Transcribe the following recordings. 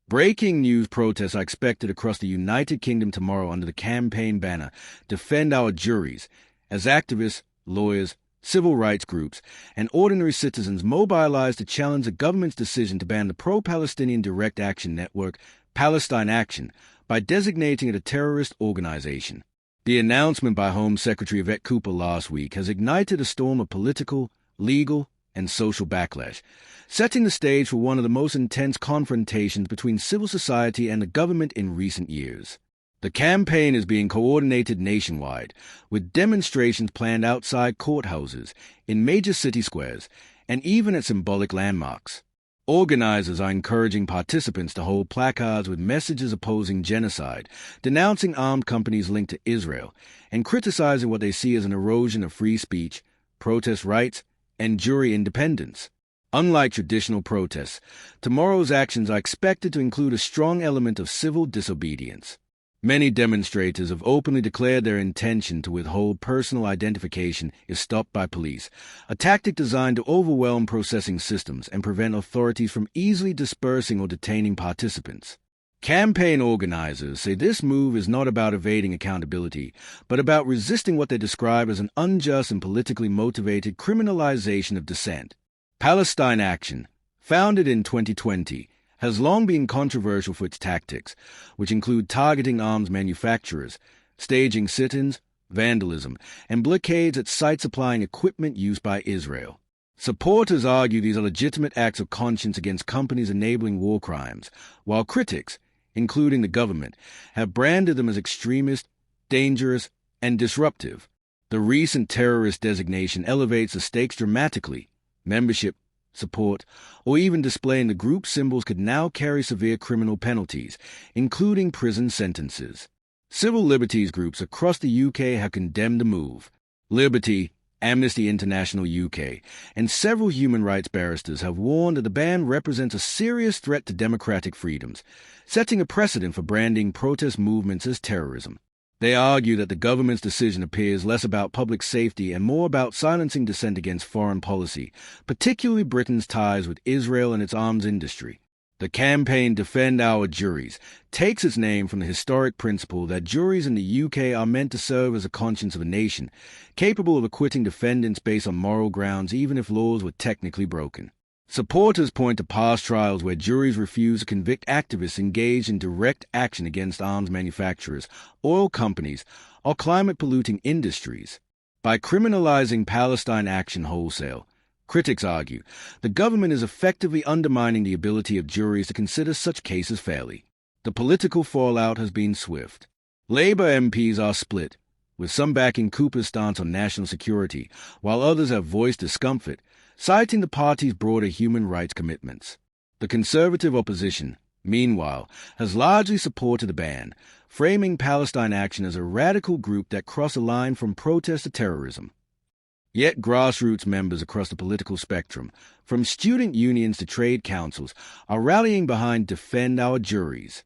Breaking news: protests are expected across the United Kingdom tomorrow under the campaign banner Defend Our Juries, as activists, lawyers, civil rights groups, and ordinary citizens mobilize to challenge the government's decision to ban the pro-Palestinian direct action network Palestine Action by designating it a terrorist organization. The announcement by Home Secretary Yvette Cooper last week has ignited a storm of political, legal, and social backlash, setting the stage for one of the most intense confrontations between civil society and the government in recent years. The campaign is being coordinated nationwide, with demonstrations planned outside courthouses, in major city squares, and even at symbolic landmarks. Organizers are encouraging participants to hold placards with messages opposing genocide, denouncing armed companies linked to Israel, and criticizing what they see as an erosion of free speech, protest rights, and jury independence. Unlike traditional protests, tomorrow's actions are expected to include a strong element of civil disobedience. Many demonstrators have openly declared their intention to withhold personal identification if stopped by police, a tactic designed to overwhelm processing systems and prevent authorities from easily dispersing or detaining participants. Campaign organizers say this move is not about evading accountability, but about resisting what they describe as an unjust and politically motivated criminalization of dissent. Palestine Action, founded in 2020, has long been controversial for its tactics, which include targeting arms manufacturers, staging sit-ins, vandalism, and blockades at sites supplying equipment used by Israel. Supporters argue these are legitimate acts of conscience against companies enabling war crimes, while critics, including the government, have branded them as extremist, dangerous, and disruptive. The recent terrorist designation elevates the stakes dramatically. Membership, support, or even displaying the group's symbols could now carry severe criminal penalties, including prison sentences. Civil liberties groups across the UK have condemned the move. Liberty, Amnesty International UK, and several human rights barristers have warned that the ban represents a serious threat to democratic freedoms, setting a precedent for branding protest movements as terrorism. They argue that the government's decision appears less about public safety and more about silencing dissent against foreign policy, particularly Britain's ties with Israel and its arms industry. The campaign Defend Our Juries takes its name from the historic principle that juries in the UK are meant to serve as a conscience of a nation, capable of acquitting defendants based on moral grounds even if laws were technically broken. Supporters point to past trials where juries refuse to convict activists engaged in direct action against arms manufacturers, oil companies, or climate-polluting industries. By criminalizing Palestine Action wholesale, critics argue, the government is effectively undermining the ability of juries to consider such cases fairly. The political fallout has been swift. Labour MPs are split, with some backing Cooper's stance on national security, while others have voiced discomfort, citing the party's broader human rights commitments. The Conservative opposition, meanwhile, has largely supported the ban, framing Palestine Action as a radical group that crossed a line from protest to terrorism. Yet grassroots members across the political spectrum, from student unions to trade councils, are rallying behind Defend Our Juries.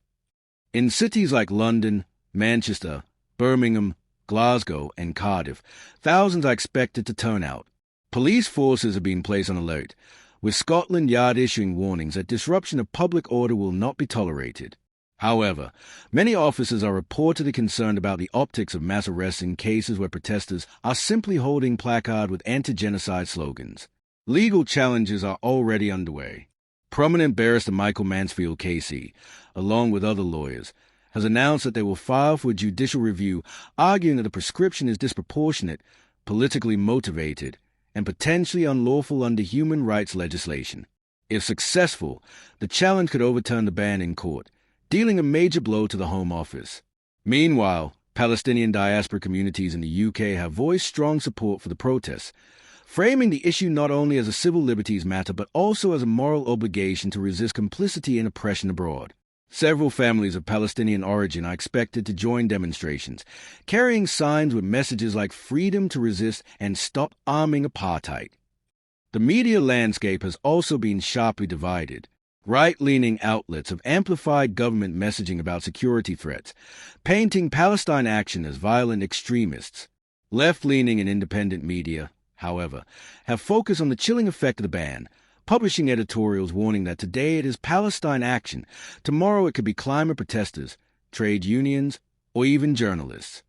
In cities like London, Manchester, Birmingham, Glasgow, and Cardiff, thousands are expected to turn out. Police forces have been placed on alert, with Scotland Yard issuing warnings that disruption of public order will not be tolerated. However, many officers are reportedly concerned about the optics of mass arrests in cases where protesters are simply holding placards with anti-genocide slogans. Legal challenges are already underway. Prominent barrister Michael Mansfield KC, along with other lawyers, has announced that they will file for judicial review, arguing that the prescription is disproportionate, politically motivated, and potentially unlawful under human rights legislation. If successful, the challenge could overturn the ban in court, dealing a major blow to the Home Office. Meanwhile, Palestinian diaspora communities in the UK have voiced strong support for the protests, framing the issue not only as a civil liberties matter but also as a moral obligation to resist complicity in oppression abroad. Several families of Palestinian origin are expected to join demonstrations, carrying signs with messages like freedom to resist and stop arming apartheid. The media landscape has also been sharply divided. Right-leaning outlets have amplified government messaging about security threats, painting Palestine Action as violent extremists. Left-leaning and independent media, however, have focused on the chilling effect of the ban, publishing editorials warning that today it is Palestine Action, tomorrow it could be climate protesters, trade unions, or even journalists.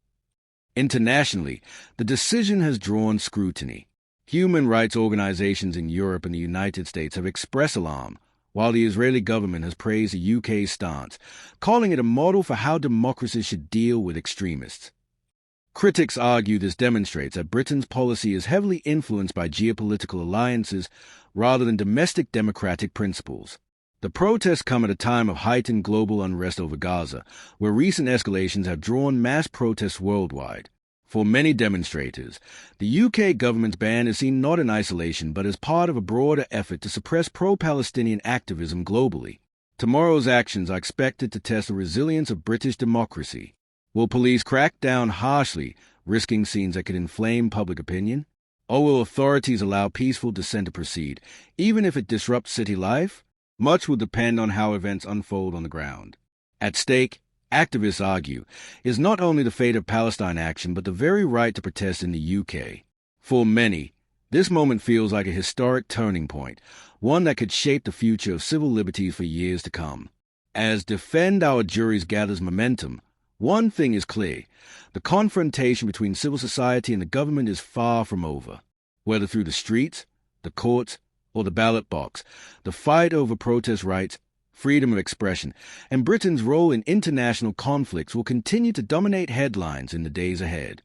Internationally, the decision has drawn scrutiny. Human rights organizations in Europe and the United States have expressed alarm, while the Israeli government has praised the UK's stance, calling it a model for how democracies should deal with extremists. Critics argue this demonstrates that Britain's policy is heavily influenced by geopolitical alliances rather than domestic democratic principles. The protests come at a time of heightened global unrest over Gaza, where recent escalations have drawn mass protests worldwide. For many demonstrators, the UK government's ban is seen not in isolation but as part of a broader effort to suppress pro-Palestinian activism globally. Tomorrow's actions are expected to test the resilience of British democracy. Will police crack down harshly, risking scenes that could inflame public opinion? Or will authorities allow peaceful dissent to proceed, even if it disrupts city life? Much will depend on how events unfold on the ground. At stake, activists argue, is not only the fate of Palestine Action but the very right to protest in the UK. For many, this moment feels like a historic turning point, one that could shape the future of civil liberties for years to come. As Defend Our Juries gathers momentum, one thing is clear: the confrontation between civil society and the government is far from over. Whether through the streets, the courts, or the ballot box, the fight over protest rights, freedom of expression, and Britain's role in international conflicts will continue to dominate headlines in the days ahead.